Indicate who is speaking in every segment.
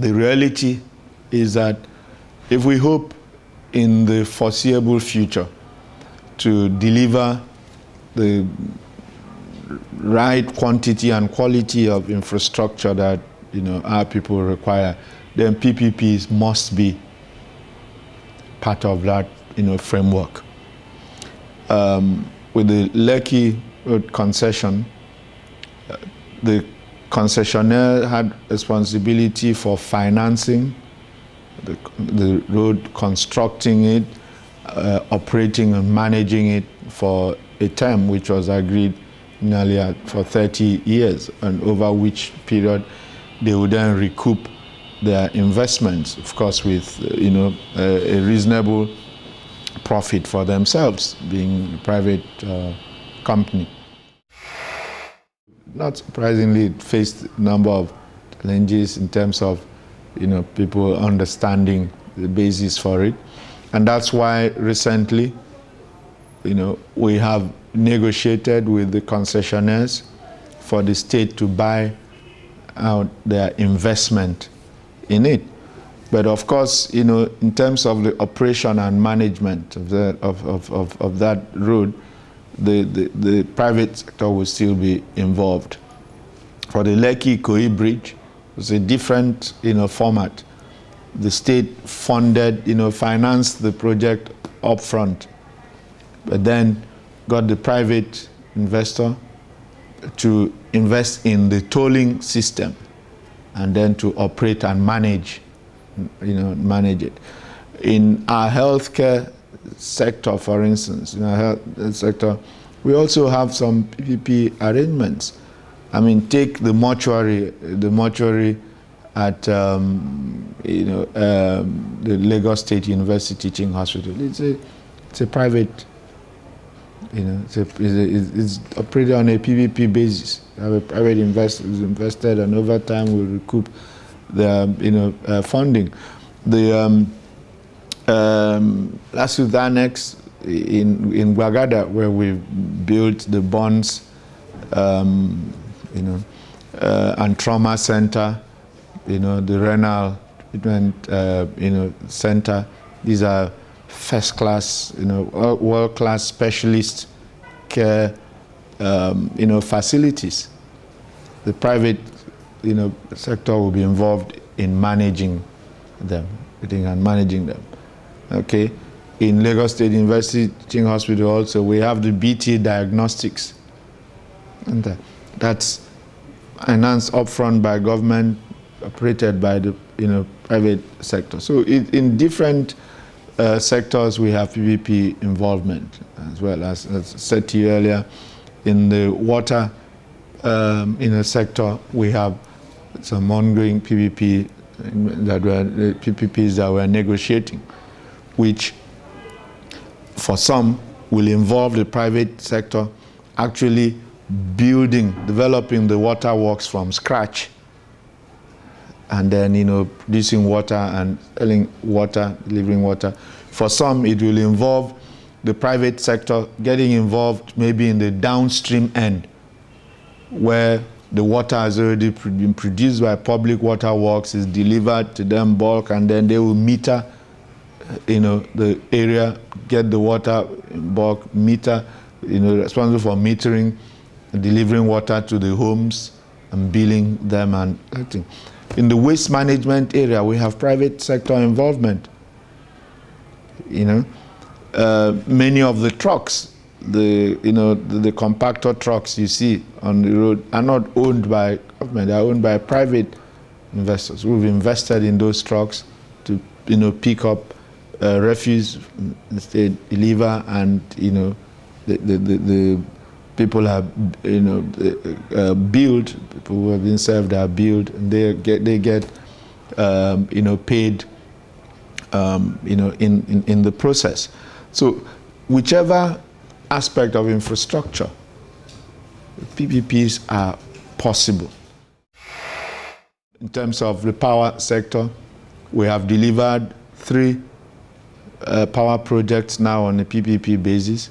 Speaker 1: The reality is that if we hope in the foreseeable future to deliver the right quantity and quality of infrastructure that our people require, then PPPs must be part of that framework. With the Lekki Road concession, the concessionaire had responsibility for financing the road, constructing it, operating and managing it for a term which was agreed nearly for 30 years, and over which period they would then recoup their investments, of course, with a reasonable profit for themselves, being a private company. Not surprisingly, it faced a number of challenges in terms of people understanding the basis for it, and that's why recently we have negotiated with the concessionaires for the state to buy out their investment in it. But of course, in terms of the operation and management of that road, the private sector will still be involved. For the Lekki-Ikoyi Bridge, it's a different format. The state funded, financed the project upfront, but then got the private investor to invest in the tolling system and then to operate and manage it. In our healthcare sector, for instance, in our health sector, we also have some PPP arrangements. I mean, take the mortuary at the Lagos State University Teaching Hospital. It's a private, it's operated on a PPP basis. We have a private investor who's invested, and over time will recoup the funding. The last with annex in Gwagada, where we built the bonds, and trauma center, the renal treatment, center. These are first-class, world-class specialist care, facilities. The private, sector will be involved in managing them, Okay. In Lagos State University Teaching Hospital also, we have the BT diagnostics, and that's financed upfront by government, operated by the private sector. So in different sectors, we have PPP involvement, as well as said to you earlier. In the water sector, we have some ongoing PPPs that we're negotiating, which for some will involve the private sector actually developing the water works from scratch, and then producing water and selling water, delivering water. For some, it will involve the private sector getting involved maybe in the downstream end, where the water has already been produced by public water works, is delivered to them bulk, and then they will meter the area, get the water in bulk, meter, responsible for metering, delivering water to the homes and billing them and acting. In the waste management area, we have private sector involvement. Many of the trucks, the compactor trucks you see on the road are not owned by government, they are owned by private investors. We've invested in those trucks to pick up refuse, deliver, and the people are billed. People who have been served are billed, and they get paid in the process. So whichever aspect of infrastructure, PPPs are possible. In terms of the power sector, we have delivered 3 power projects now on a PPP basis,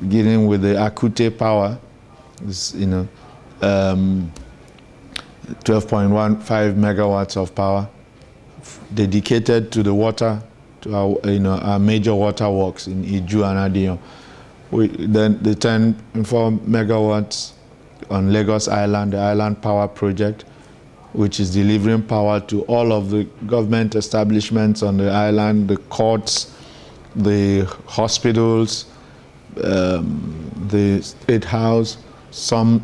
Speaker 1: beginning with the Akute Power, 12.15 megawatts of power dedicated to the water, to our major water works in Iju and Adion. Then the 10.4 megawatts on Lagos Island, the Island Power Project, which is delivering power to all of the government establishments on the island, the courts, the hospitals, the state house, some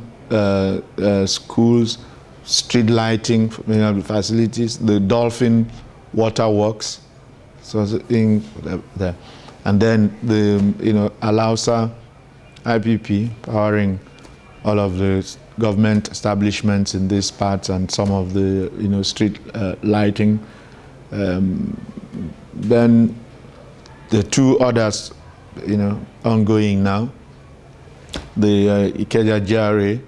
Speaker 1: schools, street lighting facilities, the dolphin water works, so in there, and then the Alausa IPP powering all of the government establishments in these parts and some of the street lighting. Then the two others ongoing now, the Ikeja GRA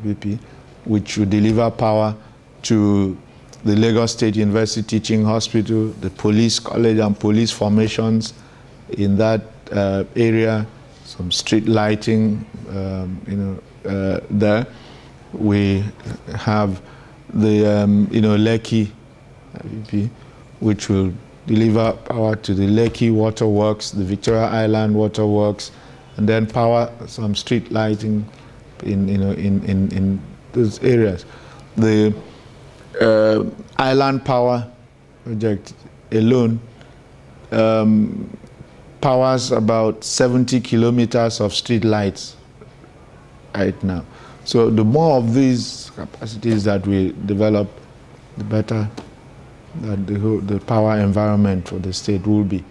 Speaker 1: IPP, which will deliver power to the Lagos State University Teaching Hospital, the police college and police formations in that area, some street lighting, there. We have the Lekki IPP, which will deliver power to the Lekki Waterworks, the Victoria Island Waterworks, and then power some street lighting in those areas. The Island Power Project alone powers about 70 kilometers of street lights right now. So the more of these capacities that we develop, the better that the power environment for the state will be.